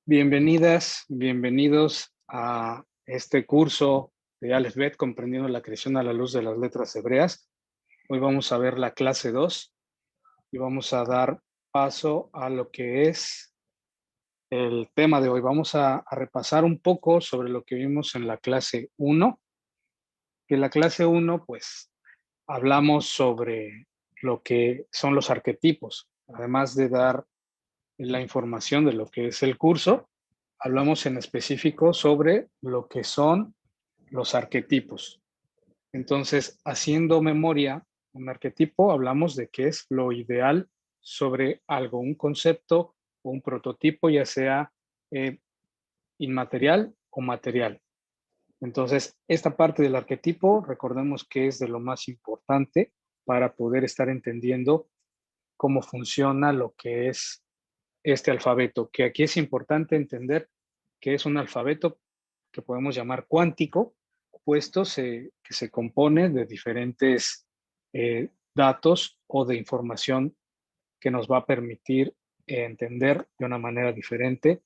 Bienvenidas, bienvenidos a este curso de Aleph Bet, comprendiendo la creación a la luz de las letras hebreas. Hoy vamos a ver la clase 2 y vamos a dar paso a lo que es el tema de hoy. Vamos a repasar un poco sobre lo que vimos en la clase 1, que en la clase 1 pues hablamos sobre lo que son los arquetipos, además de dar la información de lo que es el curso. Hablamos en específico sobre lo que son los arquetipos. Entonces, haciendo memoria, un arquetipo, hablamos de qué es lo ideal sobre algo, un concepto o un prototipo, ya sea eh, inmaterial o material. Entonces, esta parte del arquetipo, recordemos que es de lo más importante para poder estar entendiendo cómo funciona lo que es este alfabeto, que aquí es importante entender que es un alfabeto que podemos llamar cuántico, puesto que se compone de diferentes datos o de información que nos va a permitir entender de una manera diferente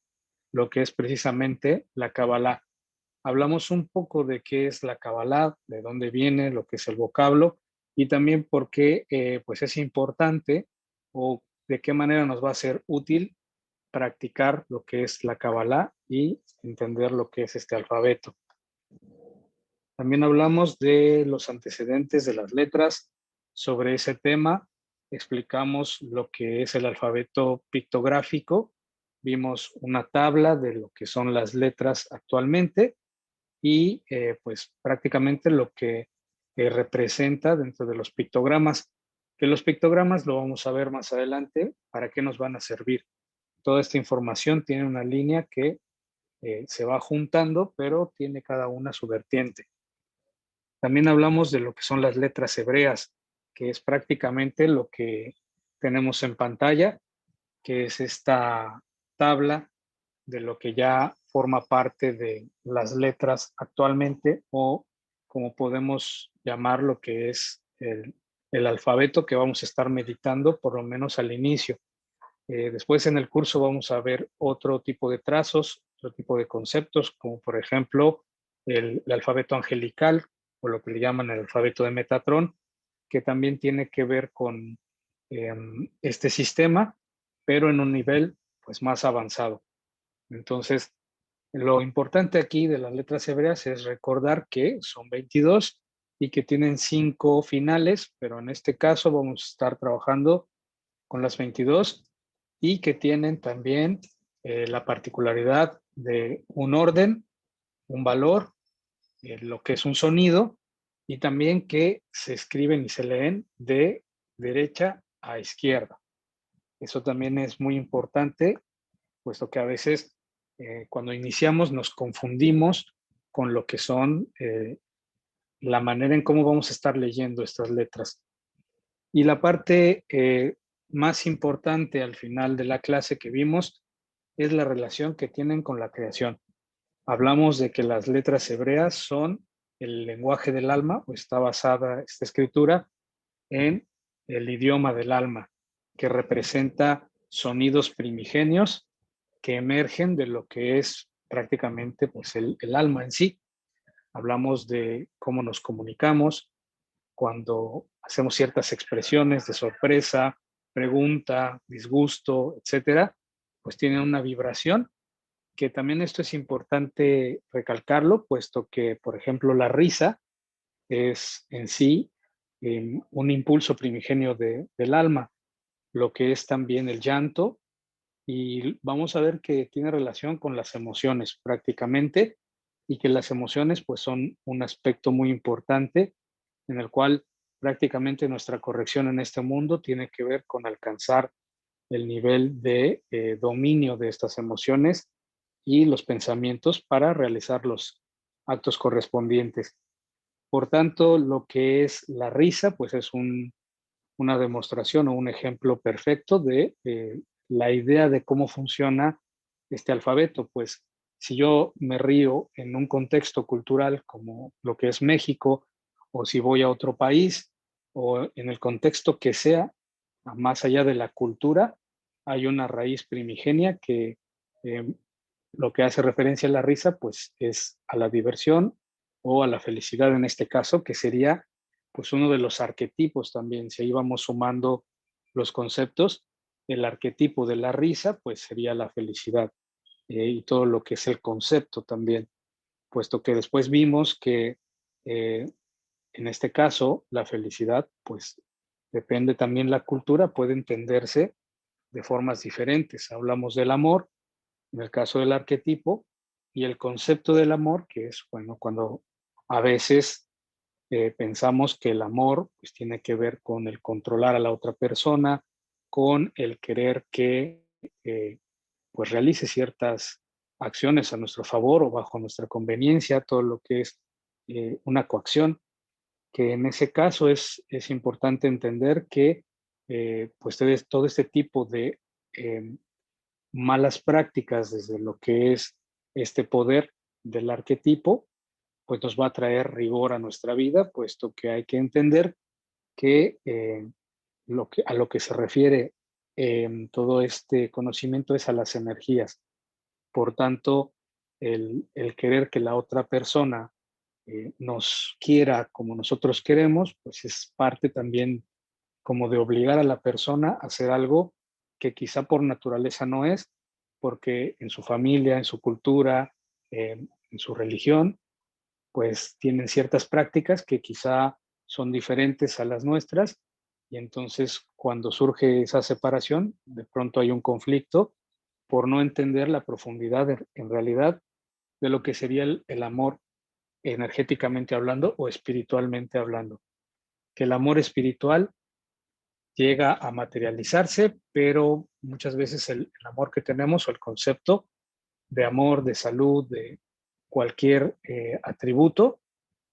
lo que es precisamente la Kabbalah. Hablamos un poco de qué es la Kabbalah, de dónde viene, lo que es el vocablo y también por qué pues es importante o de qué manera nos va a ser útil practicar lo que es la Kabbalah y entender lo que es este alfabeto. También hablamos de los antecedentes de las letras. Sobre ese tema explicamos lo que es el alfabeto pictográfico. Vimos una tabla de lo que son las letras actualmente y pues prácticamente lo que representa dentro de los pictogramas. Que los pictogramas lo vamos a ver más adelante, para qué nos van a servir. Toda esta información tiene una línea que se va juntando, pero tiene cada una su vertiente. También hablamos de lo que son las letras hebreas, que es prácticamente lo que tenemos en pantalla, que es esta tabla de lo que ya forma parte de las letras actualmente, o como podemos llamar lo que es el alfabeto que vamos a estar meditando por lo menos al inicio. Después en el curso vamos a ver otro tipo de trazos, otro tipo de conceptos, como por ejemplo el alfabeto angelical o lo que le llaman el alfabeto de Metatron, que también tiene que ver con este sistema, pero en un nivel pues más avanzado. Entonces, lo importante aquí de las letras hebreas es recordar que son 22 y que tienen 5 finales, pero en este caso vamos a estar trabajando con las 22 y que tienen también la particularidad de un orden, un valor, lo que es un sonido, y también que se escriben y se leen de derecha a izquierda. Eso también es muy importante, puesto que a veces cuando iniciamos nos confundimos con lo que son la manera en cómo vamos a estar leyendo estas letras. Y la parte más importante al final de la clase que vimos es la relación que tienen con la creación. Hablamos de que las letras hebreas son el lenguaje del alma, o está basada esta escritura en el idioma del alma, que representa sonidos primigenios que emergen de lo que es prácticamente pues, el alma en sí. Hablamos de cómo nos comunicamos, cuando hacemos ciertas expresiones de sorpresa, pregunta, disgusto, etcétera, pues tienen una vibración, que también esto es importante recalcarlo, puesto que, por ejemplo, la risa es en sí un impulso primigenio del alma, lo que es también el llanto, y vamos a ver que tiene relación con las emociones prácticamente, y que las emociones pues son un aspecto muy importante en el cual prácticamente nuestra corrección en este mundo tiene que ver con alcanzar el nivel de dominio de estas emociones y los pensamientos para realizar los actos correspondientes. Por tanto, lo que es la risa, pues es una demostración o un ejemplo perfecto de la idea de cómo funciona este alfabeto. Pues si yo me río en un contexto cultural como lo que es México, o si voy a otro país, o en el contexto que sea, más allá de la cultura, hay una raíz primigenia que lo que hace referencia a la risa, pues es a la diversión o a la felicidad en este caso, que sería pues uno de los arquetipos también. Si ahí vamos sumando los conceptos, el arquetipo de la risa, pues sería la felicidad y todo lo que es el concepto también, puesto que después vimos que eh, en este caso la felicidad, pues depende también la cultura, puede entenderse de formas diferentes. Hablamos del amor, en el caso del arquetipo, y el concepto del amor, que es, bueno, cuando a veces pensamos que el amor pues, tiene que ver con el controlar a la otra persona, con el querer que eh, pues realice ciertas acciones a nuestro favor o bajo nuestra conveniencia, todo lo que es una coacción, que en ese caso es importante entender que pues todo este tipo de eh, malas prácticas desde lo que es este poder del arquetipo, pues nos va a traer rigor a nuestra vida, puesto que hay que entender que, a lo que se refiere todo este conocimiento es a las energías. Por tanto, el querer que la otra persona nos quiera como nosotros queremos, pues es parte también como de obligar a la persona a hacer algo que quizá por naturaleza no es, porque en su familia, en su cultura, en su religión, pues tienen ciertas prácticas que quizá son diferentes a las nuestras y entonces cuando surge esa separación, de pronto hay un conflicto por no entender la profundidad en realidad de lo que sería el amor energéticamente hablando o espiritualmente hablando. Que el amor espiritual llega a materializarse, pero muchas veces el amor que tenemos o el concepto de amor, de salud, de cualquier atributo,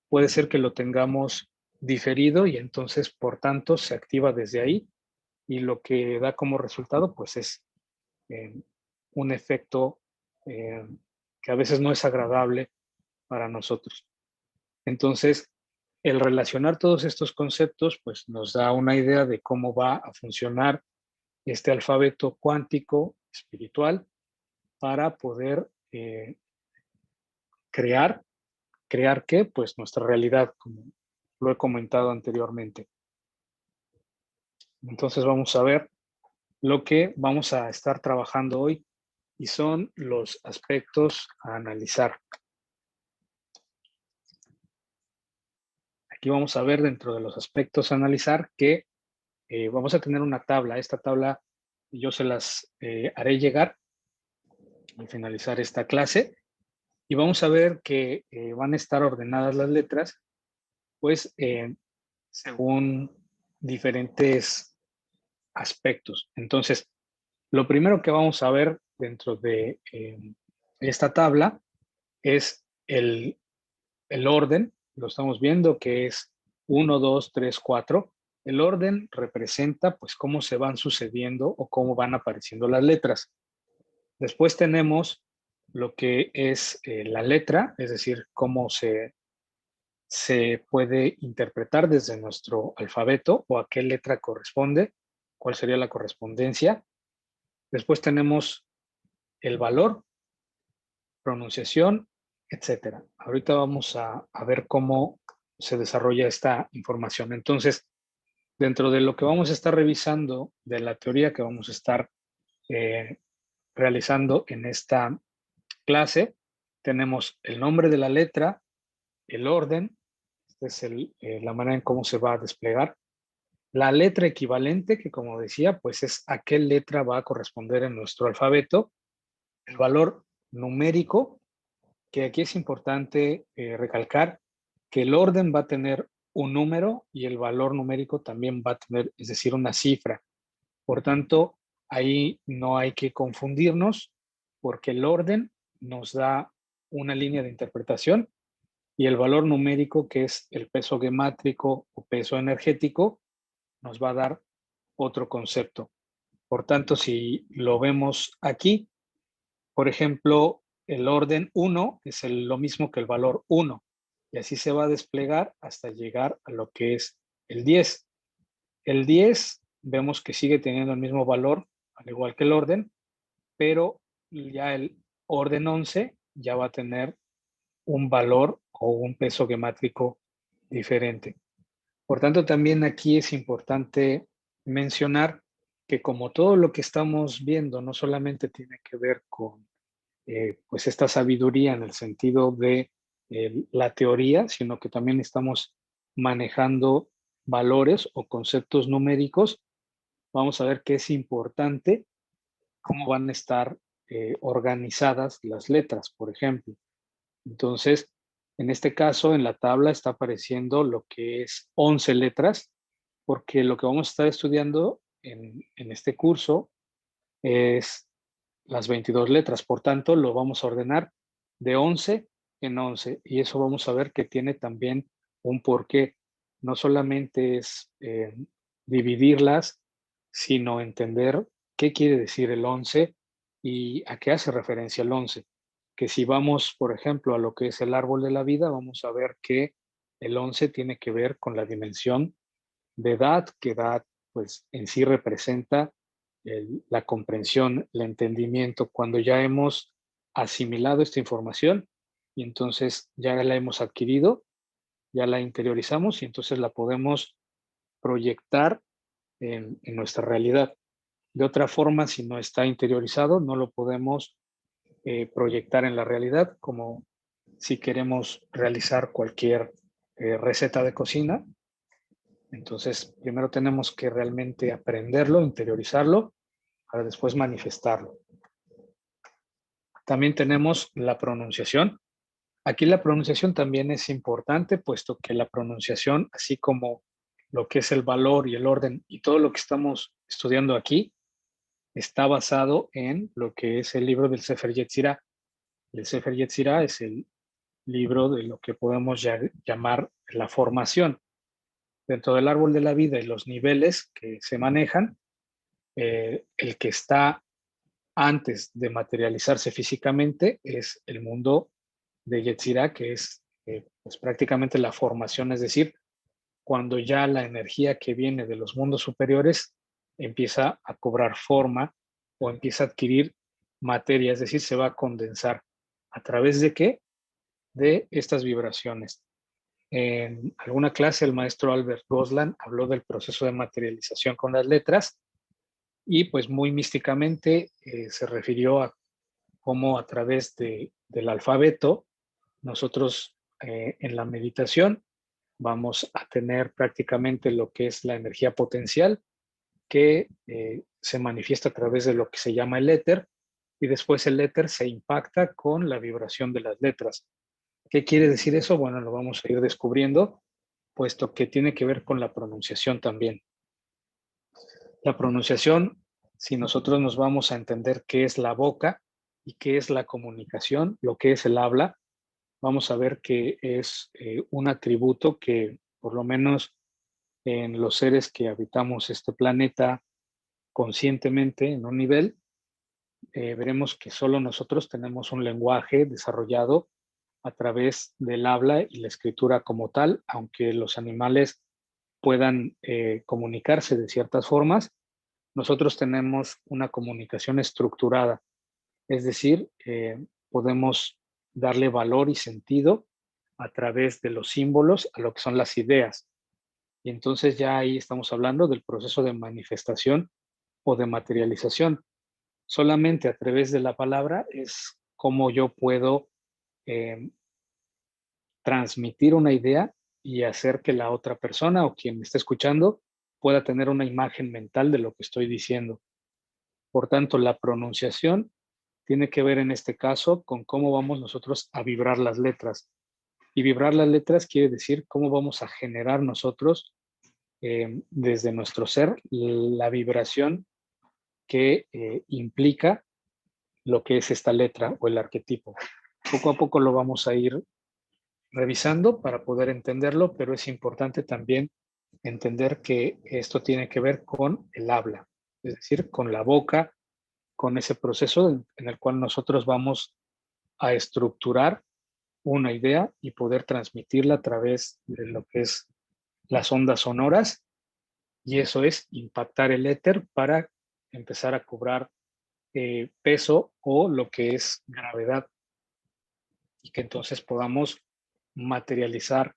puede ser que lo tengamos diferido y entonces, por tanto, se activa desde ahí y lo que da como resultado, pues es eh, un efecto eh, que a veces no es agradable para nosotros. Entonces, el relacionar todos estos conceptos, pues nos da una idea de cómo va a funcionar este alfabeto cuántico espiritual para poder crear, ¿crear qué? Pues nuestra realidad, como lo he comentado anteriormente. Entonces vamos a ver lo que vamos a estar trabajando hoy y son los aspectos a analizar. Aquí vamos a ver dentro de los aspectos a analizar que vamos a tener una tabla. Esta tabla yo se las haré llegar al finalizar esta clase y vamos a ver que van a estar ordenadas las letras, pues según diferentes aspectos. Entonces, lo primero que vamos a ver dentro de esta tabla es el orden. Lo estamos viendo que es 1, 2, 3, 4. El orden representa pues cómo se van sucediendo o cómo van apareciendo las letras. Después tenemos lo que es la letra, es decir, cómo se puede interpretar desde nuestro alfabeto o a qué letra corresponde, cuál sería la correspondencia. Después tenemos el valor, pronunciación, etcétera. Ahorita vamos a ver cómo se desarrolla esta información. Entonces, dentro de lo que vamos a estar revisando de la teoría que vamos a estar eh, realizando en esta clase, tenemos el nombre de la letra, el orden, esta es la manera en cómo se va a desplegar, la letra equivalente, que como decía, pues es a qué letra va a corresponder en nuestro alfabeto, el valor numérico, que aquí es importante recalcar que el orden va a tener un número y el valor numérico también va a tener, es decir, una cifra. Por tanto, ahí no hay que confundirnos porque el orden nos da una línea de interpretación y el valor numérico, que es el peso gemátrico o peso energético, nos va a dar otro concepto. Por tanto, si lo vemos aquí, por ejemplo, el orden 1 es lo mismo que el valor 1 y así se va a desplegar hasta llegar a lo que es el 10. El 10 vemos que sigue teniendo el mismo valor, al igual que el orden, pero ya orden 11 ya va a tener un valor o un peso gemátrico diferente. Por tanto, también aquí es importante mencionar que como todo lo que estamos viendo no solamente tiene que ver con pues esta sabiduría en el sentido de la teoría, sino que también estamos manejando valores o conceptos numéricos, vamos a ver que es importante cómo van a estar organizadas las letras, por ejemplo. Entonces, en este caso, en la tabla está apareciendo lo que es 11 letras, porque lo que vamos a estar estudiando en este curso es las 22 letras. Por tanto, lo vamos a ordenar de 11 en 11. Y eso vamos a ver que tiene también un porqué. No solamente es dividirlas, sino entender qué quiere decir el 11 y a qué hace referencia el 11. Que si vamos, por ejemplo, a lo que es el árbol de la vida, vamos a ver que el 11 tiene que ver con la dimensión de edad, que edad pues en sí representa la comprensión, el entendimiento, cuando ya hemos asimilado esta información y entonces ya la hemos adquirido, ya la interiorizamos y entonces la podemos proyectar en nuestra realidad. De otra forma, si no está interiorizado, no lo podemos proyectar en la realidad, como si queremos realizar cualquier receta de cocina. Entonces, primero tenemos que realmente aprenderlo, interiorizarlo, para después manifestarlo. También tenemos la pronunciación. Aquí la pronunciación también es importante, puesto que la pronunciación, así como lo que es el valor y el orden y todo lo que estamos estudiando aquí, está basado en lo que es el libro del Sefer Yetzirah. El Sefer Yetzirah es el libro de lo que podemos llamar la formación. Dentro del árbol de la vida y los niveles que se manejan, el que está antes de materializarse físicamente es el mundo de Yetzirah, que es pues prácticamente la formación, es decir, cuando ya la energía que viene de los mundos superiores empieza a cobrar forma o empieza a adquirir materia, es decir, se va a condensar. ¿A través de qué? De estas vibraciones. En alguna clase el maestro Albert Goslan habló del proceso de materialización con las letras y pues muy místicamente se refirió a cómo a través del alfabeto nosotros en la meditación vamos a tener prácticamente lo que es la energía potencial que se manifiesta a través de lo que se llama el éter y después el éter se impacta con la vibración de las letras. ¿Qué quiere decir eso? Bueno, lo vamos a ir descubriendo, puesto que tiene que ver con la pronunciación también. La pronunciación, si nosotros nos vamos a entender qué es la boca y qué es la comunicación, lo que es el habla, vamos a ver que es un atributo que por lo menos en los seres que habitamos este planeta conscientemente en un nivel, veremos que solo nosotros tenemos un lenguaje desarrollado a través del habla y la escritura como tal, aunque los animales puedan comunicarse de ciertas formas, nosotros tenemos una comunicación estructurada, es decir, podemos darle valor y sentido a través de los símbolos a lo que son las ideas. Y entonces ya ahí estamos hablando del proceso de manifestación o de materialización. Solamente a través de la palabra es como yo puedo eh, transmitir una idea y hacer que la otra persona o quien me esté escuchando pueda tener una imagen mental de lo que estoy diciendo. Por tanto, la pronunciación tiene que ver en este caso con cómo vamos nosotros a vibrar las letras. Y vibrar las letras quiere decir cómo vamos a generar nosotros desde nuestro ser la vibración que implica lo que es esta letra o el arquetipo. Poco a poco lo vamos a ir revisando para poder entenderlo, pero es importante también entender que esto tiene que ver con el habla, es decir, con la boca, con ese proceso en el cual nosotros vamos a estructurar una idea y poder transmitirla a través de lo que es las ondas sonoras, y eso es impactar el éter para empezar a cobrar peso o lo que es gravedad, y que entonces podamos materializar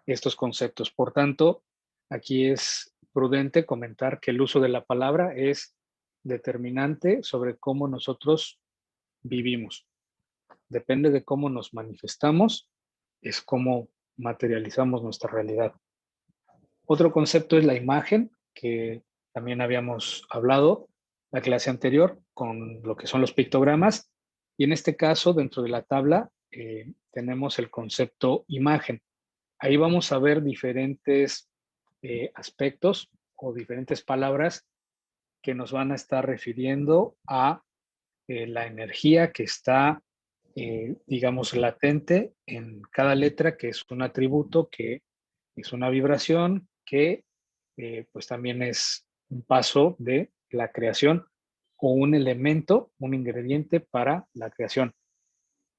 estos conceptos. Por tanto, aquí es prudente comentar que el uso de la palabra es determinante sobre cómo nosotros vivimos. Depende de cómo nos manifestamos, es cómo materializamos nuestra realidad. Otro concepto es la imagen, que también habíamos hablado la clase anterior con lo que son los pictogramas. Y en este caso, dentro de la tabla, tenemos el concepto imagen. Ahí vamos a ver diferentes aspectos o diferentes palabras que nos van a estar refiriendo a la energía que está, digamos, latente en cada letra, que es un atributo, que es una vibración, que pues también es un paso de la creación o un elemento, un ingrediente para la creación.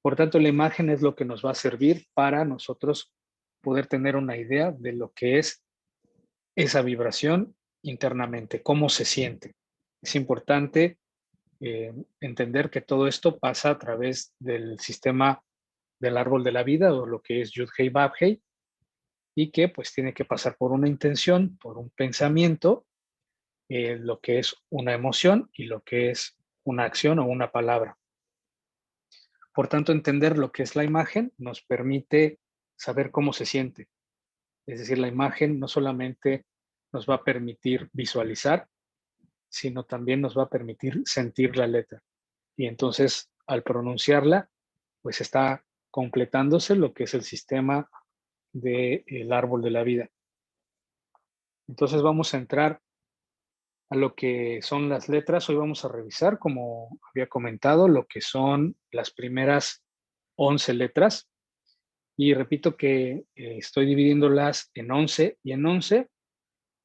Por tanto, la imagen es lo que nos va a servir para nosotros poder tener una idea de lo que es esa vibración internamente, cómo se siente. Es importante entender que todo esto pasa a través del sistema del árbol de la vida, o lo que es Yud-Hei Vav-Hei, y que pues tiene que pasar por una intención, por un pensamiento, lo que es una emoción y lo que es una acción o una palabra. Por tanto, entender lo que es la imagen nos permite saber cómo se siente. Es decir, la imagen no solamente nos va a permitir visualizar, sino también nos va a permitir sentir la letra. Y entonces, al pronunciarla, pues está completándose lo que es el sistema del árbol de la vida. Entonces vamos a entrar a lo que son las letras. Hoy vamos a revisar, como había comentado, lo que son las primeras 11 letras. Y repito que estoy dividiéndolas en 11 y en 11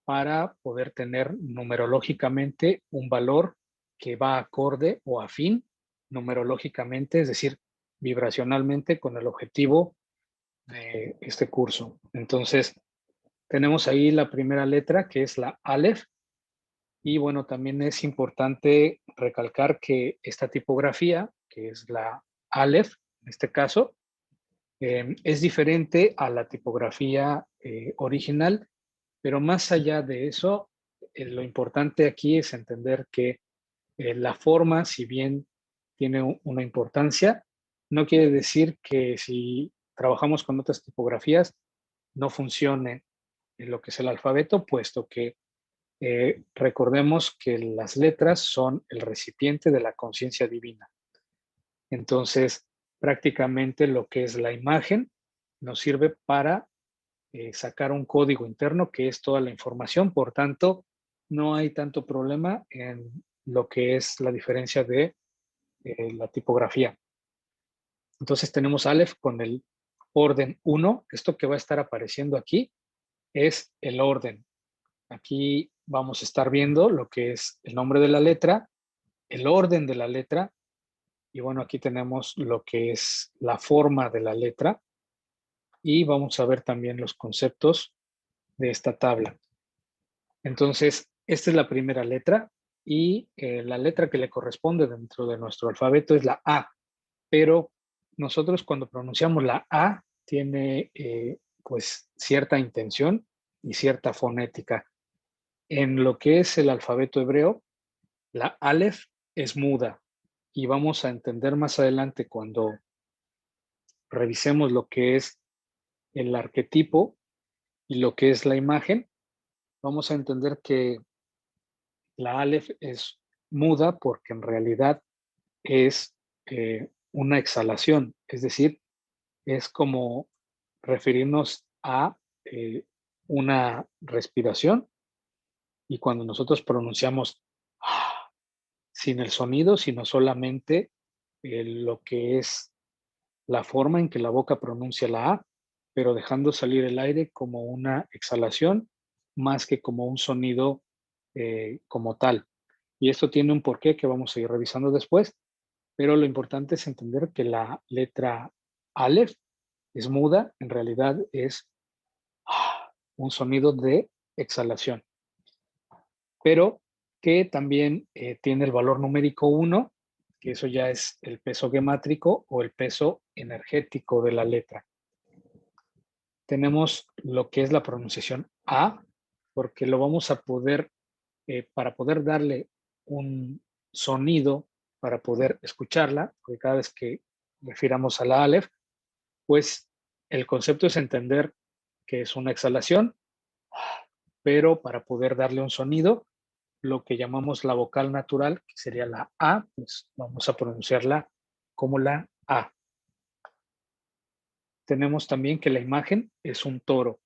para poder tener numerológicamente un valor que va acorde o afín numerológicamente, es decir, vibracionalmente, con el objetivo de este curso. Entonces, tenemos ahí la primera letra, que es la Aleph. Y bueno, también es importante recalcar que esta tipografía, que es la Aleph, en este caso, es diferente a la tipografía original, pero más allá de eso, lo importante aquí es entender que la forma, si bien tiene una importancia, no quiere decir que si trabajamos con otras tipografías no funcione en lo que es el alfabeto, puesto que recordemos que las letras son el recipiente de la conciencia divina. Entonces, prácticamente lo que es la imagen nos sirve para sacar un código interno que es toda la información. Por tanto, no hay tanto problema en lo que es la diferencia de la tipografía. Entonces tenemos Aleph con el orden 1. Esto que va a estar apareciendo aquí es el orden. Aquí vamos a estar viendo lo que es el nombre de la letra, el orden de la letra, y bueno, aquí tenemos lo que es la forma de la letra, y vamos a ver también los conceptos de esta tabla. Entonces, esta es la primera letra, y la letra que le corresponde dentro de nuestro alfabeto es la A, pero nosotros cuando pronunciamos la A tiene pues cierta intención y cierta fonética. En lo que es el alfabeto hebreo, la Aleph es muda, y vamos a entender más adelante cuando revisemos lo que es el arquetipo y lo que es la imagen. Vamos a entender que la Aleph es muda porque en realidad es una exhalación, es decir, es como referirnos a una respiración, y cuando nosotros pronunciamos sin el sonido, sino solamente lo que es la forma en que la boca pronuncia la A, pero dejando salir el aire como una exhalación más que como un sonido como tal. Y esto tiene un porqué que vamos a ir revisando después, pero lo importante es entender que la letra Aleph es muda, en realidad es un sonido de exhalación. Pero, que también tiene el valor numérico 1, que eso ya es el peso gemátrico o el peso energético de la letra. Tenemos lo que es la pronunciación A, porque lo vamos a poder, para poder darle un sonido, para poder escucharla, porque cada vez que refiramos a la Aleph, pues el concepto es entender que es una exhalación, pero para poder darle un sonido, lo que llamamos la vocal natural, que sería la A, pues vamos a pronunciarla como la A. Tenemos también que la imagen es un toro.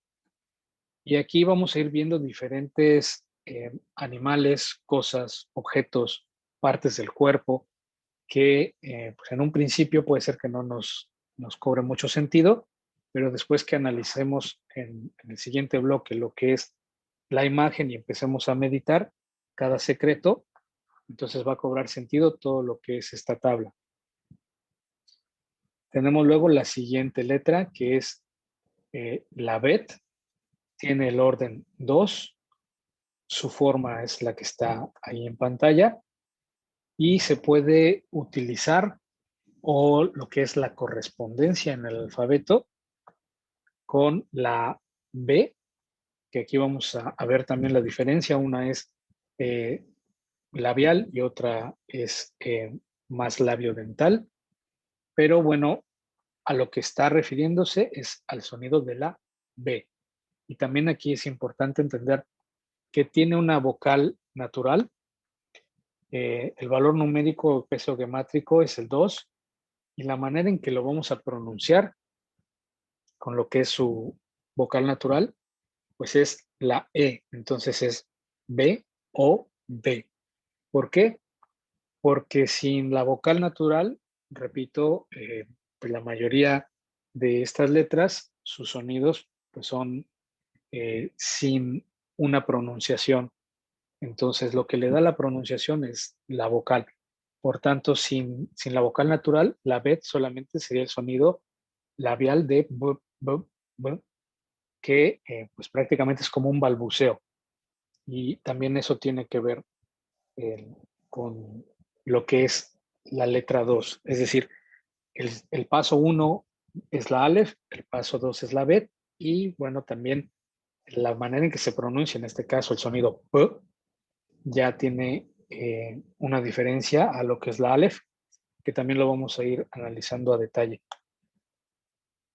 Y aquí vamos a ir viendo diferentes animales, cosas, objetos, partes del cuerpo, que pues en un principio puede ser que no nos cobre mucho sentido, pero después que analicemos en el siguiente bloque lo que es la imagen y empecemos a meditar cada secreto, entonces va a cobrar sentido todo lo que es esta tabla. Tenemos luego la siguiente letra, que es la Bet. Tiene el orden 2. Su forma es la que está ahí en pantalla. Y se puede utilizar o lo que es la correspondencia en el alfabeto con la B, que aquí vamos a ver también la diferencia. Una es labial y otra es más labiodental. Pero bueno, a lo que está refiriéndose es al sonido de la B. Y también aquí es importante entender que tiene una vocal natural. El valor numérico peso gemátrico es el 2 y la manera en que lo vamos a pronunciar con lo que es su vocal natural, pues es la E. Entonces es B o B. ¿Por qué? Porque sin la vocal natural, repito, pues la mayoría de estas letras, sus sonidos pues son sin una pronunciación. Entonces, lo que le da la pronunciación es la vocal. Por tanto, sin la vocal natural, la B solamente sería el sonido labial de b, b, b, que pues prácticamente es como un balbuceo. Y también eso tiene que ver eh, con lo que es la letra 2. Es decir, el paso 1 es la Aleph, el paso 2 es la Bet, y bueno, también la manera en que se pronuncia, en este caso el sonido P, ya tiene una diferencia a lo que es la Aleph, que también lo vamos a ir analizando a detalle.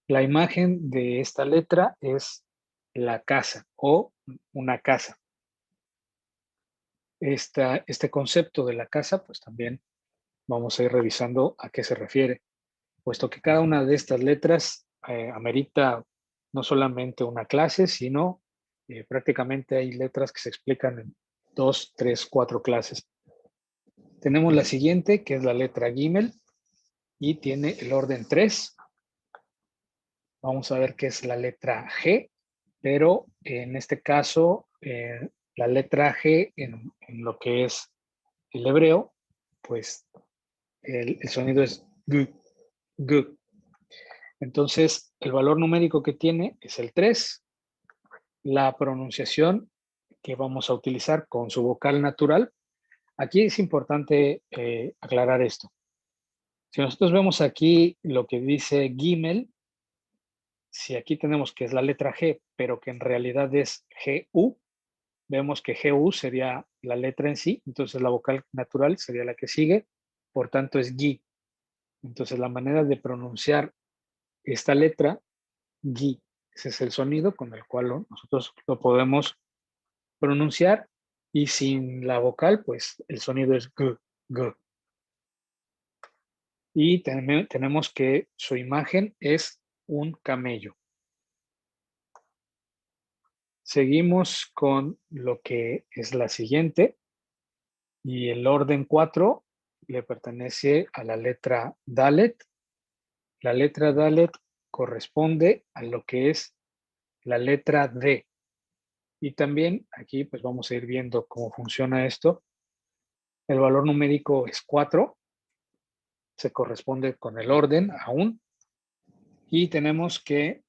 La imagen de esta letra es la casa o una casa. Este concepto de la casa, pues también vamos a ir revisando a qué se refiere, puesto que cada una de estas letras amerita no solamente una clase, sino prácticamente hay letras que se explican en 2, 3, 4 clases. Tenemos la siguiente, que es la letra Gimel, y tiene el orden 3. Vamos a ver qué es la letra G, pero en este caso, la letra G en lo que es el hebreo, pues el sonido es G, G. Entonces, el valor numérico que tiene es el 3. La pronunciación que vamos a utilizar con su vocal natural. Aquí es importante aclarar esto. Si nosotros vemos aquí lo que dice Gimel, si aquí tenemos que es la letra G, pero que en realidad es GU, vemos que GU sería la letra en sí, entonces la vocal natural sería la que sigue, por tanto es Gi. Entonces la manera de pronunciar esta letra, Gi, ese es el sonido con el cual nosotros lo podemos pronunciar, y sin la vocal, pues el sonido es G, G. Y tenemos que su imagen es un camello. Seguimos con lo que es la siguiente, y el orden 4 le pertenece a la letra Dalet. La letra Dalet corresponde a lo que es la letra D. Y también aquí pues vamos a ir viendo cómo funciona esto. El valor numérico es 4, se corresponde con el orden aún. Y tenemos que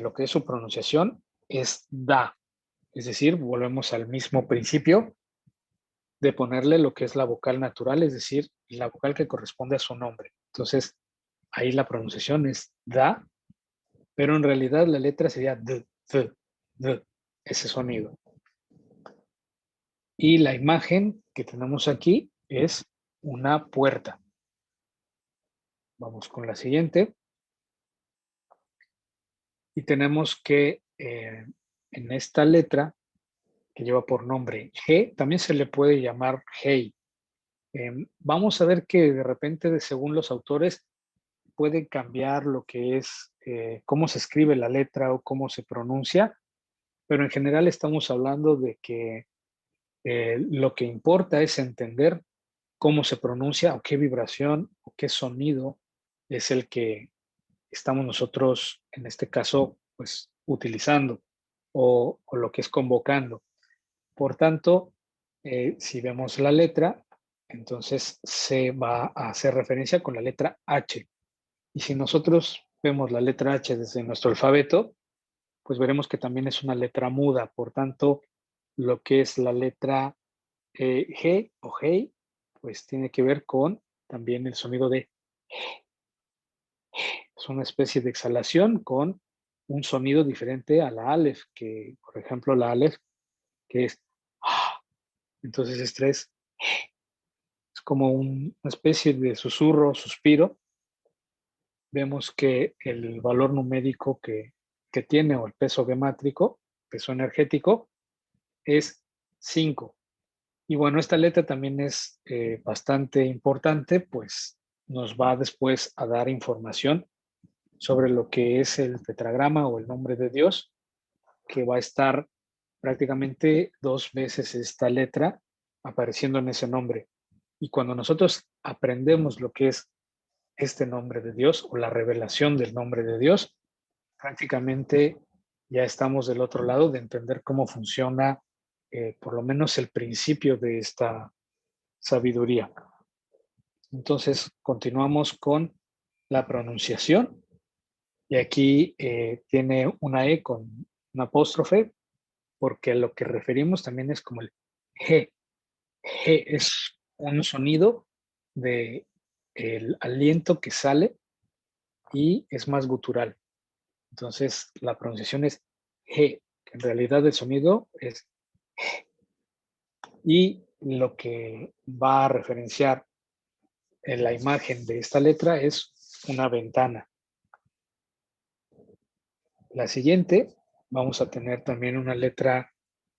lo que es su pronunciación es Da. Es decir, volvemos al mismo principio. de ponerle lo que es la vocal natural, es decir, la vocal que corresponde a su nombre. Entonces, ahí la pronunciación es da, pero en realidad la letra sería d, ese sonido. Y la imagen que tenemos aquí es una puerta. Vamos con la siguiente. Y tenemos que en esta letra, que lleva por nombre G, también se le puede llamar Hey. Vamos a ver que de repente, según los autores, puede cambiar lo que es cómo se escribe la letra o cómo se pronuncia, pero en general estamos hablando de que lo que importa es entender cómo se pronuncia o qué vibración o qué sonido es el que estamos nosotros, en este caso, pues utilizando o lo que es convocando. Por tanto, si vemos la letra, entonces se va a hacer referencia con la letra H. Y si nosotros vemos la letra H desde nuestro alfabeto, pues veremos que también es una letra muda. Por tanto, lo que es la letra G o Hey, pues tiene que ver con también el sonido de es una especie de exhalación con un sonido diferente a la Aleph, que por ejemplo la Aleph, que es entonces este es como una especie de susurro, suspiro. Vemos que el valor numérico que tiene o el peso gemátrico, peso energético, es 5. Y bueno, esta letra también es bastante importante, pues nos va después a dar información sobre lo que es el tetragrama o el nombre de Dios, que va a estar prácticamente 2 veces esta letra apareciendo en ese nombre. Y cuando nosotros aprendemos lo que es este nombre de Dios o la revelación del nombre de Dios, prácticamente ya estamos del otro lado de entender cómo funciona por lo menos el principio de esta sabiduría. Entonces, continuamos con la pronunciación. Y aquí tiene una E con un apóstrofe, porque lo que referimos también es como el G. G es un sonido de el aliento que sale y es más gutural. Entonces, la pronunciación es G, que en realidad el sonido es G. Y lo que va a referenciar en la imagen de esta letra es una ventana. La siguiente, vamos a tener también una letra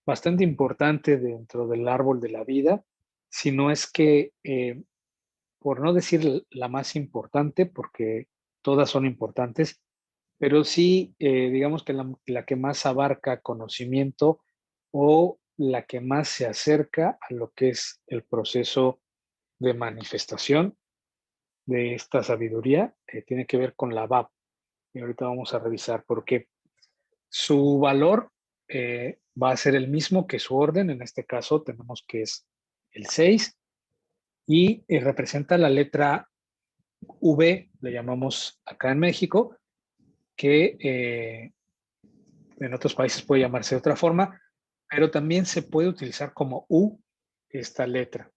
bastante importante dentro del árbol de la vida, si no es que, por no decir la más importante, porque todas son importantes, pero sí, digamos que la que más abarca conocimiento o la que más se acerca a lo que es el proceso de manifestación de esta sabiduría, tiene que ver con la Bab. Y ahorita vamos a revisar por qué. Su valor va a ser el mismo que su orden. En este caso tenemos que es el 6 y representa la letra V, le llamamos acá en México, que en otros países puede llamarse de otra forma, pero también se puede utilizar como U esta letra.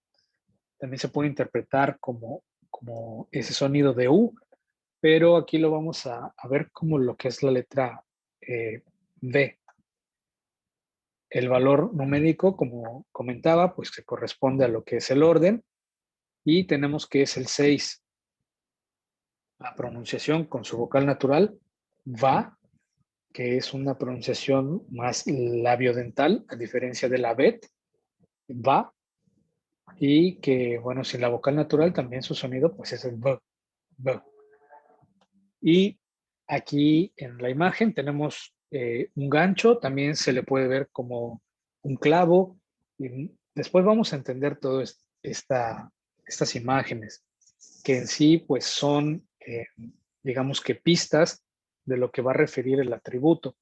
También se puede interpretar como ese sonido de U, pero aquí lo vamos a ver como lo que es la letra V. El valor numérico, como comentaba, pues se corresponde a lo que es el orden y tenemos que es el 6. La pronunciación con su vocal natural va, que es una pronunciación más labiodental, a diferencia de la bet, va, y que, bueno, sin la vocal natural también su sonido pues es el b, b. Y aquí en la imagen tenemos un gancho, también se le puede ver como un clavo. Y después vamos a entender todas estas imágenes, que en sí pues son, digamos que pistas de lo que va a referir el atributo.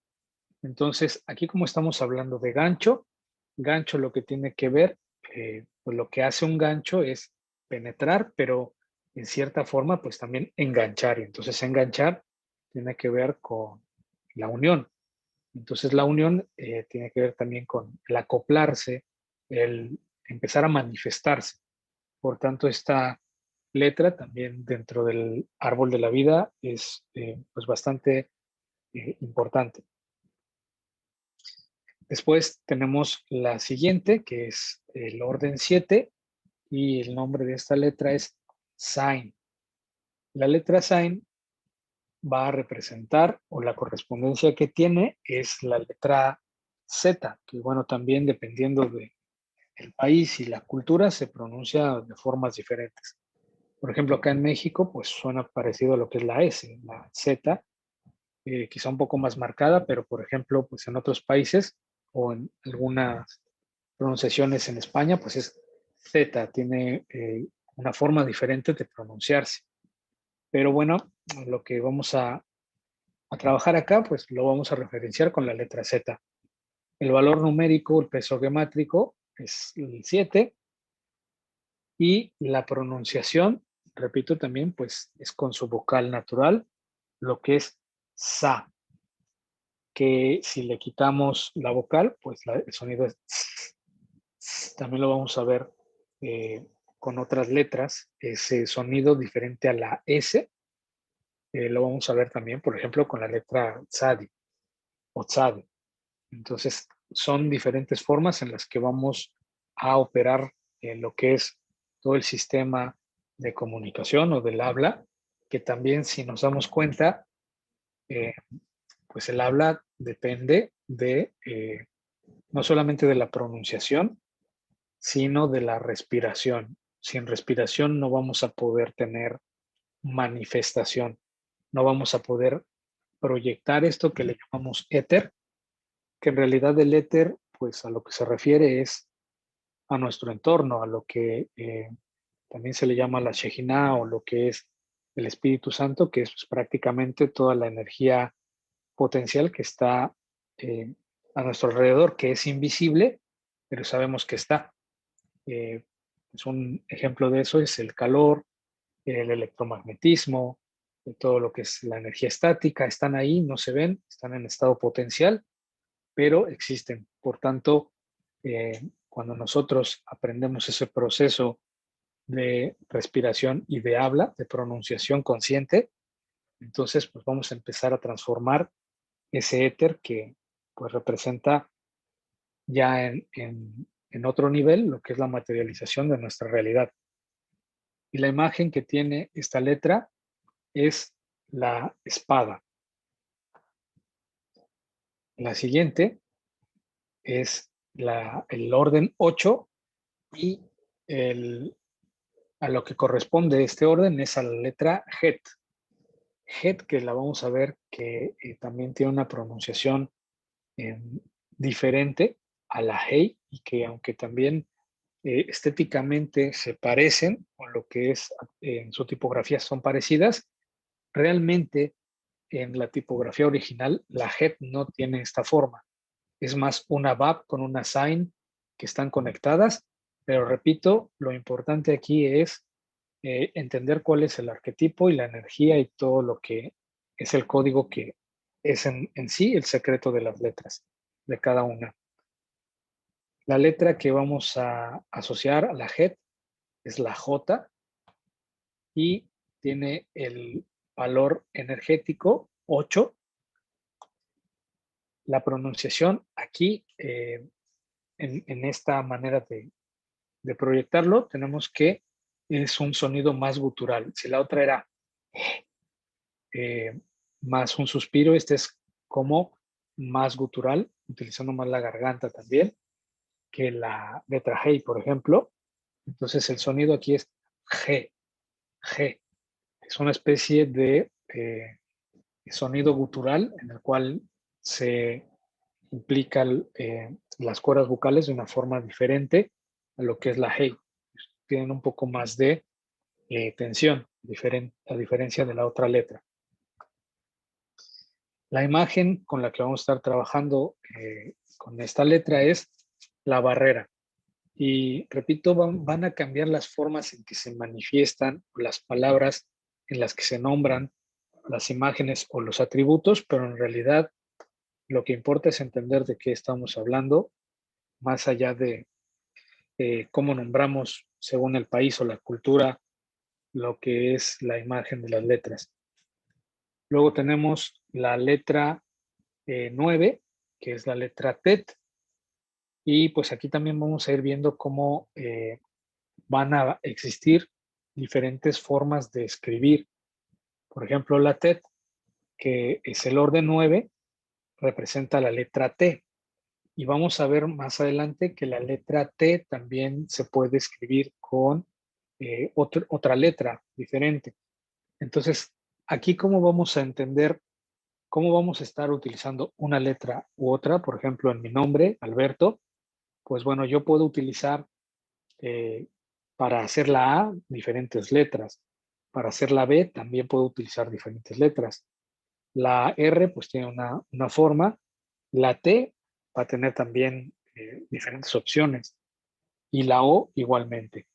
Entonces, aquí como estamos hablando de gancho, gancho lo que tiene que ver, pues lo que hace un gancho es penetrar, pero en cierta forma, pues también enganchar. Y entonces enganchar tiene que ver con la unión. Entonces la unión tiene que ver también con el acoplarse, el empezar a manifestarse. Por tanto, esta letra también dentro del árbol de la vida es pues bastante importante. Después tenemos la siguiente, que es el orden 7, y el nombre de esta letra es Sin. La letra Sin va a representar, o la correspondencia que tiene, es la letra Z, que bueno, también dependiendo del país y la cultura se pronuncia de formas diferentes. Por ejemplo, acá en México, pues suena parecido a lo que es la S, la Z, quizá un poco más marcada, pero por ejemplo, pues en otros países o en algunas pronunciaciones en España, pues es Z, tiene una forma diferente de pronunciarse. Pero bueno, lo que vamos a trabajar acá, pues lo vamos a referenciar con la letra Z. El valor numérico, el peso gemátrico, es el 7, y la pronunciación, repito también, pues es con su vocal natural, lo que es sa, que si le quitamos la vocal, pues el sonido es tss. También lo vamos a ver con otras letras, ese sonido diferente a la S, lo vamos a ver también, por ejemplo, con la letra tzadi o tzadi. Entonces, son diferentes formas en las que vamos a operar lo que es todo el sistema de comunicación o del habla, que también, si nos damos cuenta, eh, pues el habla depende de no solamente de la pronunciación, sino de la respiración. Sin respiración no vamos a poder tener manifestación, no vamos a poder proyectar esto que le llamamos éter, que en realidad el éter, pues a lo que se refiere es a nuestro entorno, a lo que también se le llama la Shejinah, o lo que es el Espíritu Santo, que es pues, prácticamente toda la energía potencial que está eh, a nuestro alrededor, que es invisible, pero sabemos que está. Pues un ejemplo de eso es el calor, el electromagnetismo, todo lo que es la energía estática, están ahí, no se ven, están en estado potencial, pero existen. Por tanto, cuando nosotros aprendemos ese proceso de respiración y de habla, de pronunciación consciente, entonces pues vamos a empezar a transformar ese éter que pues representa ya en otro nivel lo que es la materialización de nuestra realidad. Y la imagen que tiene esta letra es la espada. La siguiente es el orden 8, y a lo que corresponde este orden es a la letra Het. Het, que la vamos a ver que también tiene una pronunciación eh, diferente a la Hei, y que aunque también estéticamente se parecen, o lo que es en su tipografía son parecidas, realmente en la tipografía original la Het no tiene esta forma. Es más una Bab con una Sign que están conectadas, pero repito, lo importante aquí es entender cuál es el arquetipo y la energía y todo lo que es el código que es en sí el secreto de las letras de cada una. La letra que vamos a asociar a la Het es la J, y tiene el valor energético 8. La pronunciación aquí, en esta manera de proyectarlo, tenemos que es un sonido más gutural. Si la otra era eh, más un suspiro, este es como más gutural, utilizando más la garganta también, que la letra G, por ejemplo. Entonces el sonido aquí es G, G. Es una especie de sonido gutural en el cual se implica las cuerdas vocales de una forma diferente a lo que es la Hey. Tienen un poco más de tensión, a diferencia de la otra letra. La imagen con la que vamos a estar trabajando con esta letra es la barrera. Y repito, van a cambiar las formas en que se manifiestan las palabras en las que se nombran las imágenes o los atributos, pero en realidad lo que importa es entender de qué estamos hablando, más allá de cómo nombramos según el país o la cultura lo que es la imagen de las letras. Luego tenemos la letra 9, que es la letra TET. Y pues aquí también vamos a ir viendo cómo van a existir diferentes formas de escribir. Por ejemplo, la TET, que es el orden 9, representa la letra T. Y vamos a ver más adelante que la letra T también se puede escribir con otra letra diferente. Entonces, aquí cómo vamos a entender, cómo vamos a estar utilizando una letra u otra. Por ejemplo, en mi nombre, Alberto, pues bueno, yo puedo utilizar eh, para hacer la A diferentes letras. Para hacer la B también puedo utilizar diferentes letras. La R pues tiene una forma. La T va a tener también diferentes opciones. Y la O igualmente.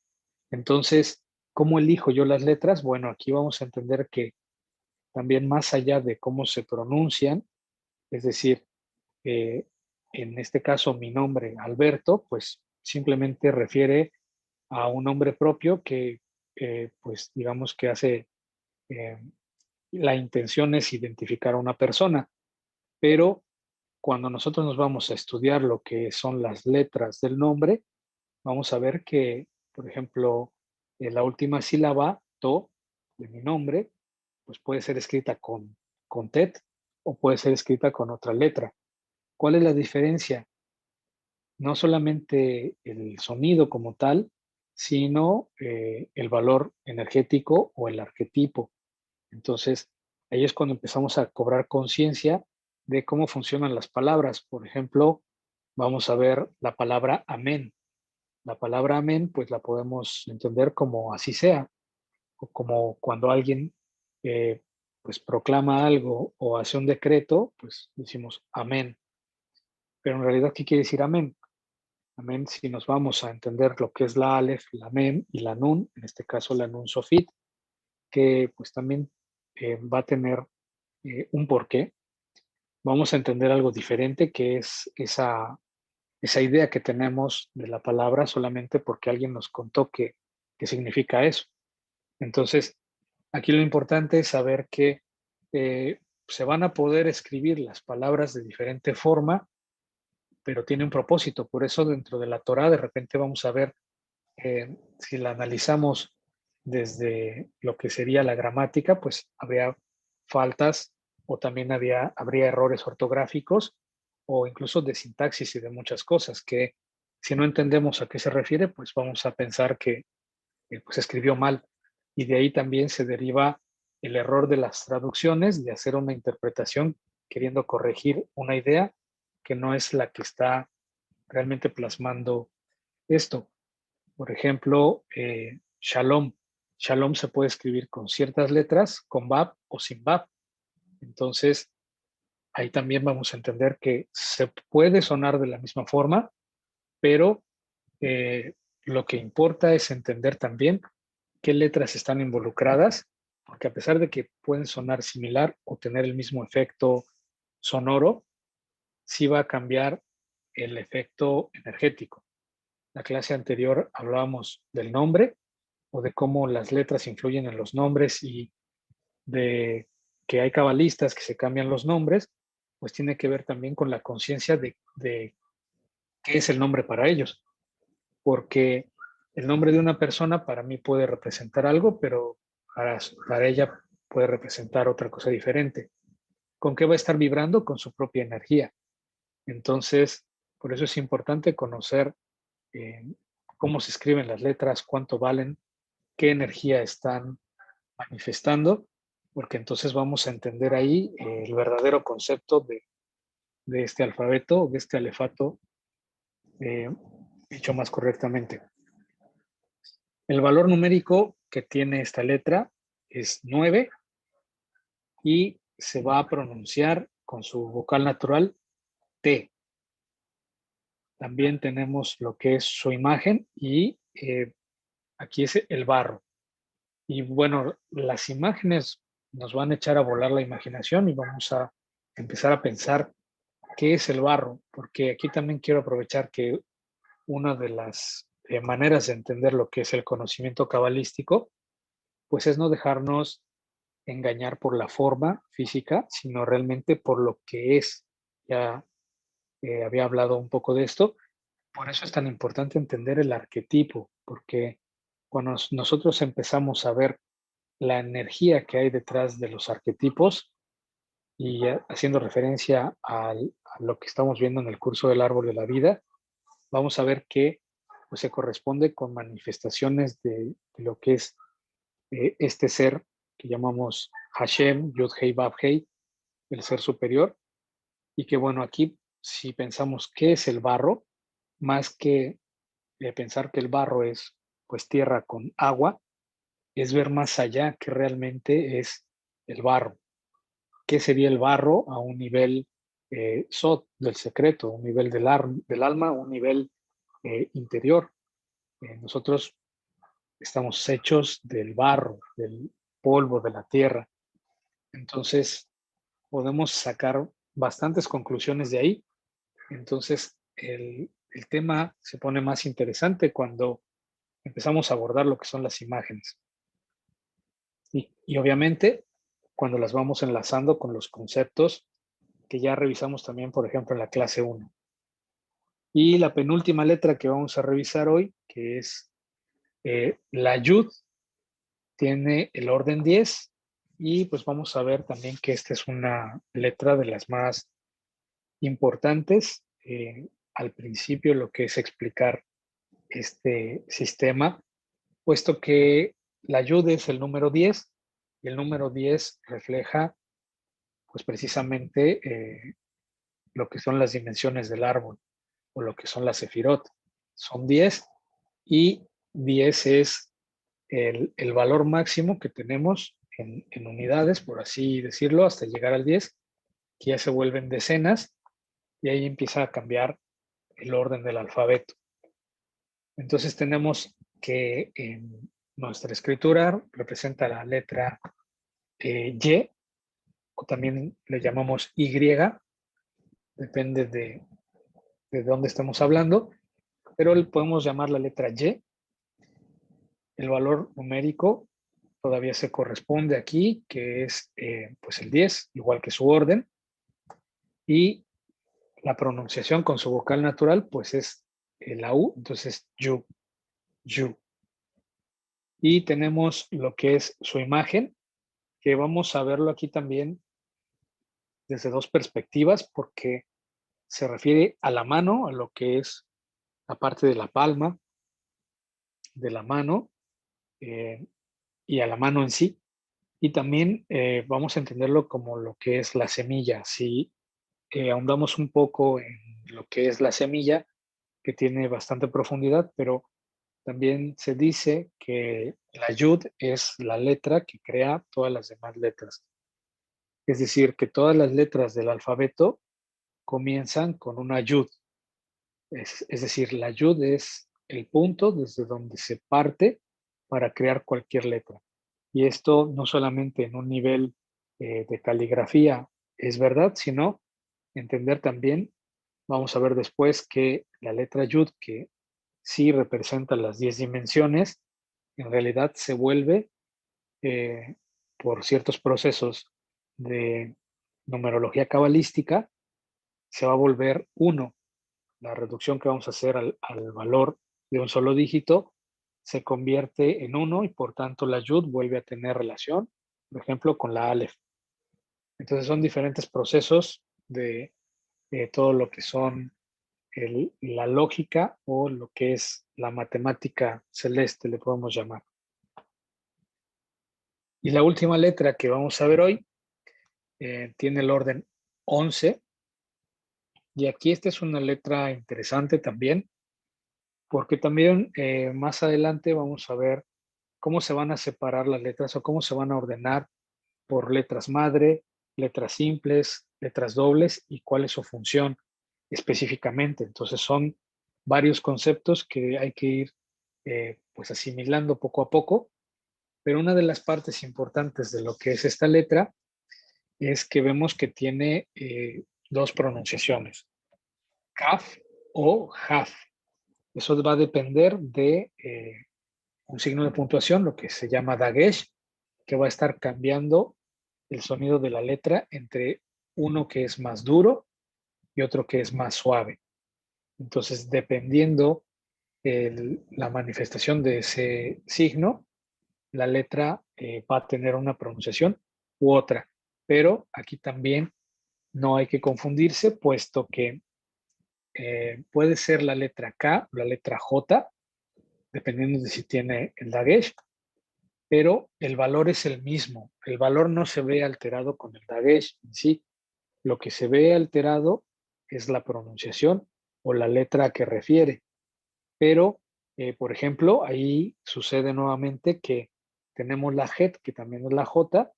Entonces, ¿cómo elijo yo las letras? Bueno, aquí vamos a entender que también más allá de cómo se pronuncian, es decir, eh, en este caso mi nombre, Alberto, pues simplemente refiere a un nombre propio que, pues digamos que hace, eh, la intención es identificar a una persona, pero cuando nosotros nos vamos a estudiar lo que son las letras del nombre, vamos a ver que, por ejemplo, la última sílaba, to, de mi nombre, pues puede ser escrita con tet o puede ser escrita con otra letra. ¿Cuál es la diferencia? No solamente el sonido como tal, sino el valor energético o el arquetipo. Entonces, ahí es cuando empezamos a cobrar conciencia de cómo funcionan las palabras. Por ejemplo, vamos a ver la palabra amén. La palabra amén, pues la podemos entender como así sea, o como cuando alguien pues proclama algo o hace un decreto, pues decimos amén. Pero en realidad, ¿qué quiere decir amén? Amén, si nos vamos a entender lo que es la Aleph, la Mem y la Nun, en este caso la Nun Sofit, que pues también va a tener un porqué, vamos a entender algo diferente, que es esa idea que tenemos de la palabra solamente porque alguien nos contó que significa eso. Entonces, aquí lo importante es saber que se van a poder escribir las palabras de diferente forma, pero tiene un propósito. Por eso dentro de la Torá de repente vamos a ver, si la analizamos desde lo que sería la gramática, pues habría faltas o también habría errores ortográficos o incluso de sintaxis y de muchas cosas que si no entendemos a qué se refiere, pues vamos a pensar que pues escribió mal. Y de ahí también se deriva el error de las traducciones, de hacer una interpretación queriendo corregir una idea que no es la que está realmente plasmando esto. Por ejemplo, shalom. Shalom se puede escribir con ciertas letras, con Bab o sin Bab. Entonces, ahí también vamos a entender que se puede sonar de la misma forma, pero eh, lo que importa es entender también qué letras están involucradas, porque a pesar de que pueden sonar similar o tener el mismo efecto sonoro, sí va a cambiar el efecto energético. La clase anterior hablábamos del nombre o de cómo las letras influyen en los nombres y de que hay cabalistas que se cambian los nombres, pues tiene que ver también con la conciencia de qué es el nombre para ellos, porque el nombre de una persona para mí puede representar algo, pero para ella puede representar otra cosa diferente. ¿Con qué va a estar vibrando? Con su propia energía. Entonces, por eso es importante conocer eh, cómo se escriben las letras, cuánto valen, qué energía están manifestando, porque entonces vamos a entender ahí el verdadero concepto de este alfabeto, de este alefato, eh, dicho más correctamente. El valor numérico que tiene esta letra es 9 y se va a pronunciar con su vocal natural T. También tenemos lo que es su imagen y aquí es el barro. Y bueno, las imágenes nos van a echar a volar la imaginación y vamos a empezar a pensar qué es el barro, porque aquí también quiero aprovechar que una de las maneras de entender lo que es el conocimiento cabalístico, pues es no dejarnos engañar por la forma física, sino realmente por lo que es. Ya había hablado un poco de esto. Por eso es tan importante entender el arquetipo, porque cuando nosotros empezamos a ver la energía que hay detrás de los arquetipos, y haciendo referencia a lo que estamos viendo en el curso del árbol de la vida, vamos a ver que pues, se corresponde con manifestaciones de lo que es este ser que llamamos Hashem, Yud-Hei, Vav-Hei, el ser superior, y que bueno, aquí si pensamos qué es el barro, más que pensar que el barro es pues tierra con agua, es ver más allá que realmente es el barro. ¿Qué sería el barro a un nivel Sod del secreto, un nivel del alma, un nivel interior? Nosotros estamos hechos del barro, del polvo, de la tierra. Entonces, podemos sacar bastantes conclusiones de ahí. Entonces, el tema se pone más interesante cuando empezamos a abordar lo que son las imágenes. Y obviamente, cuando las vamos enlazando con los conceptos que ya revisamos también, por ejemplo, en la clase 1. Y la penúltima letra que vamos a revisar hoy, que es la Yud, tiene el orden 10 y pues vamos a ver también que esta es una letra de las más importantes. Al principio lo que es explicar este sistema, puesto que la Yud es el número 10 y el número 10 refleja pues precisamente lo que son las dimensiones del árbol o lo que son las sefirot. Son 10 y 10 es el valor máximo que tenemos en unidades, por así decirlo, hasta llegar al 10, que ya se vuelven decenas y ahí empieza a cambiar el orden del alfabeto. Entonces tenemos que en nuestra escritura representa la letra Y, o también le llamamos Y, depende de dónde estemos hablando, pero le podemos llamar la letra Y. El valor numérico todavía se corresponde aquí, que es pues el 10, igual que su orden, y la pronunciación con su vocal natural pues es la U, entonces yu, yu. Y tenemos lo que es su imagen, que vamos a verlo aquí también desde dos perspectivas, porque se refiere a la mano, a lo que es la parte de la palma de la mano y a la mano en sí. Y también vamos a entenderlo como lo que es la semilla. Si ahondamos un poco en lo que es la semilla, que tiene bastante profundidad, pero también se dice que la yud es la letra que crea todas las demás letras. Es decir, que todas las letras del alfabeto comienzan con una yud. Es decir, la yud es el punto desde donde se parte para crear cualquier letra. Y esto no solamente en un nivel de caligrafía es verdad, sino entender también, vamos a ver después que la letra yud, que sí representa las 10 dimensiones, en realidad se vuelve por ciertos procesos de numerología cabalística, se va a volver 1. La reducción que vamos a hacer al valor de un solo dígito se convierte en 1 y por tanto la yud vuelve a tener relación, por ejemplo, con la alef. Entonces son diferentes procesos de todo lo que son la lógica o lo que es la matemática celeste, le podemos llamar. Y la última letra que vamos a ver hoy tiene el orden 11. Y aquí esta es una letra interesante también, porque también más adelante vamos a ver cómo se van a separar las letras o cómo se van a ordenar por letras madre, letras simples, letras dobles y cuál es su función específicamente. Entonces son varios conceptos que hay que ir pues asimilando poco a poco, pero una de las partes importantes de lo que es esta letra es que vemos que tiene dos pronunciaciones, kaf o jaf. Eso va a depender de un signo de puntuación, lo que se llama dagesh, que va a estar cambiando el sonido de la letra entre uno que es más duro y otro que es más suave. Entonces, dependiendo la manifestación de ese signo, la letra va a tener una pronunciación u otra. Pero aquí también no hay que confundirse, puesto que puede ser la letra K o la letra J, dependiendo de si tiene el dagesh, pero el valor es el mismo. El valor no se ve alterado con el dagesh en sí. Lo que se ve alterado es la pronunciación o la letra a que refiere. Pero, por ejemplo, ahí sucede nuevamente que tenemos la het, que también es la J,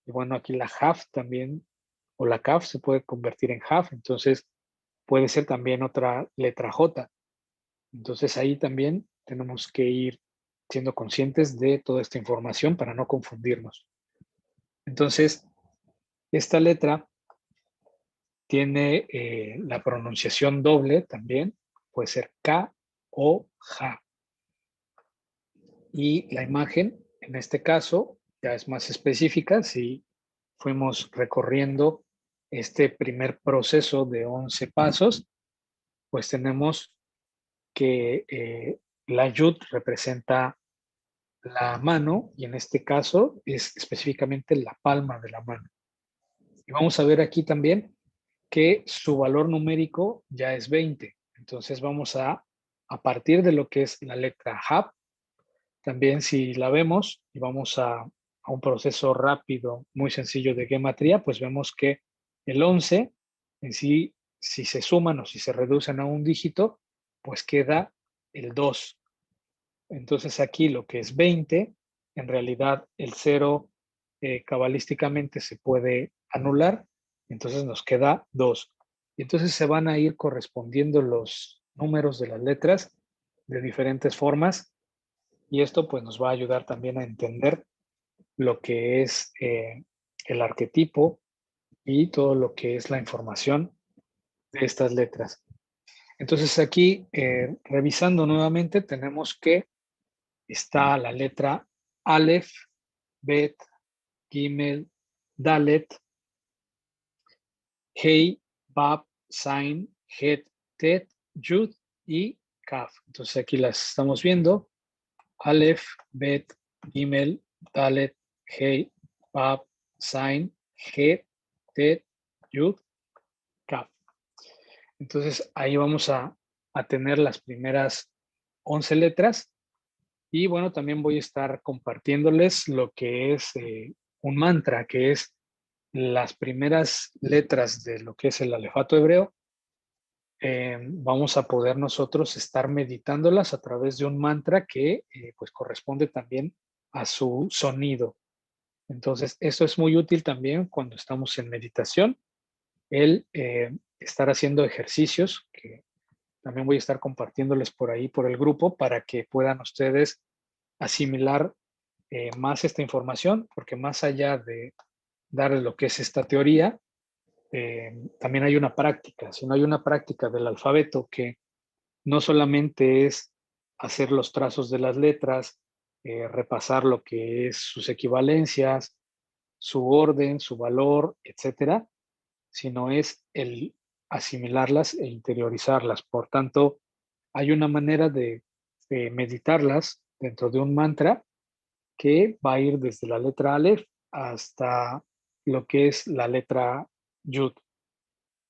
y bueno, aquí la haf también, o la kaf se puede convertir en haf, entonces puede ser también otra letra J. Entonces ahí también tenemos que ir siendo conscientes de toda esta información para no confundirnos. Entonces, esta letra tiene la pronunciación doble también, puede ser K o Ja. Y la imagen, en este caso, ya es más específica. Si fuimos recorriendo este primer proceso de 11 pasos, pues tenemos que la yud representa la mano y en este caso es específicamente la palma de la mano. Y vamos a ver aquí también que su valor numérico ya es 20. Entonces vamos a partir de lo que es la letra Hab, también si la vemos y vamos a un proceso rápido, muy sencillo de gematría, pues vemos que el 11 en sí, si se suman o si se reducen a un dígito, pues queda el 2. Entonces aquí lo que es 20, en realidad el 0 cabalísticamente se puede anular, entonces nos queda 2. Y entonces se van a ir correspondiendo los números de las letras de diferentes formas y esto pues nos va a ayudar también a entender lo que es el arquetipo y todo lo que es la información de estas letras. Entonces aquí, revisando nuevamente, tenemos que está la letra Aleph, Bet, Gimel, Dalet, Hei, Bab, Zain, Het, Tet, Yud y Kaf. Entonces aquí las estamos viendo. Aleph, Bet, Gimel, Dalet, Hei, Bab, Zain, Het, Tet, Yud, Kaf. Entonces ahí vamos a tener las primeras 11 letras. Y bueno, también voy a estar compartiéndoles lo que es un mantra, que es las primeras letras de lo que es el alefato hebreo. Vamos a poder nosotros estar meditándolas a través de un mantra que pues corresponde también a su sonido. Entonces, esto es muy útil también cuando estamos en meditación, el estar haciendo ejercicios, que también voy a estar compartiéndoles por ahí, por el grupo, para que puedan ustedes asimilar más esta información, porque más allá de darles lo que es esta teoría, también hay una práctica. Si no hay una práctica del alfabeto que no solamente es hacer los trazos de las letras, repasar lo que es sus equivalencias, su orden, su valor, etcétera, sino es el asimilarlas e interiorizarlas. Por tanto, hay una manera de meditarlas dentro de un mantra que va a ir desde la letra Aleph hasta lo que es la letra Yud.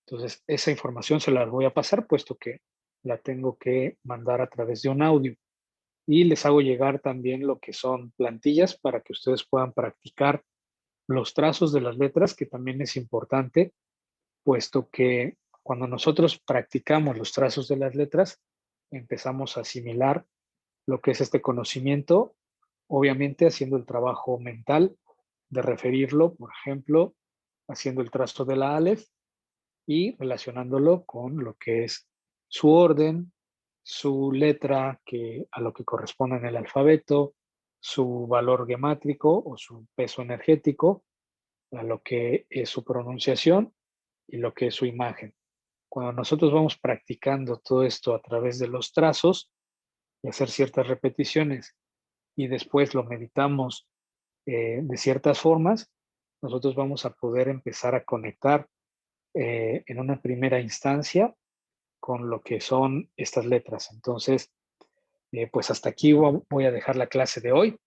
Entonces, esa información se la voy a pasar, puesto que la tengo que mandar a través de un audio. Y les hago llegar también lo que son plantillas para que ustedes puedan practicar los trazos de las letras, que también es importante, puesto que cuando nosotros practicamos los trazos de las letras, empezamos a asimilar lo que es este conocimiento, obviamente haciendo el trabajo mental de referirlo, por ejemplo, haciendo el trazo de la Aleph y relacionándolo con lo que es su orden, su letra a lo que corresponde en el alfabeto, su valor gemátrico o su peso energético, a lo que es su pronunciación y lo que es su imagen. Cuando nosotros vamos practicando todo esto a través de los trazos, y hacer ciertas repeticiones y después lo meditamos de ciertas formas, nosotros vamos a poder empezar a conectar en una primera instancia con lo que son estas letras. Entonces, pues hasta aquí voy a dejar la clase de hoy.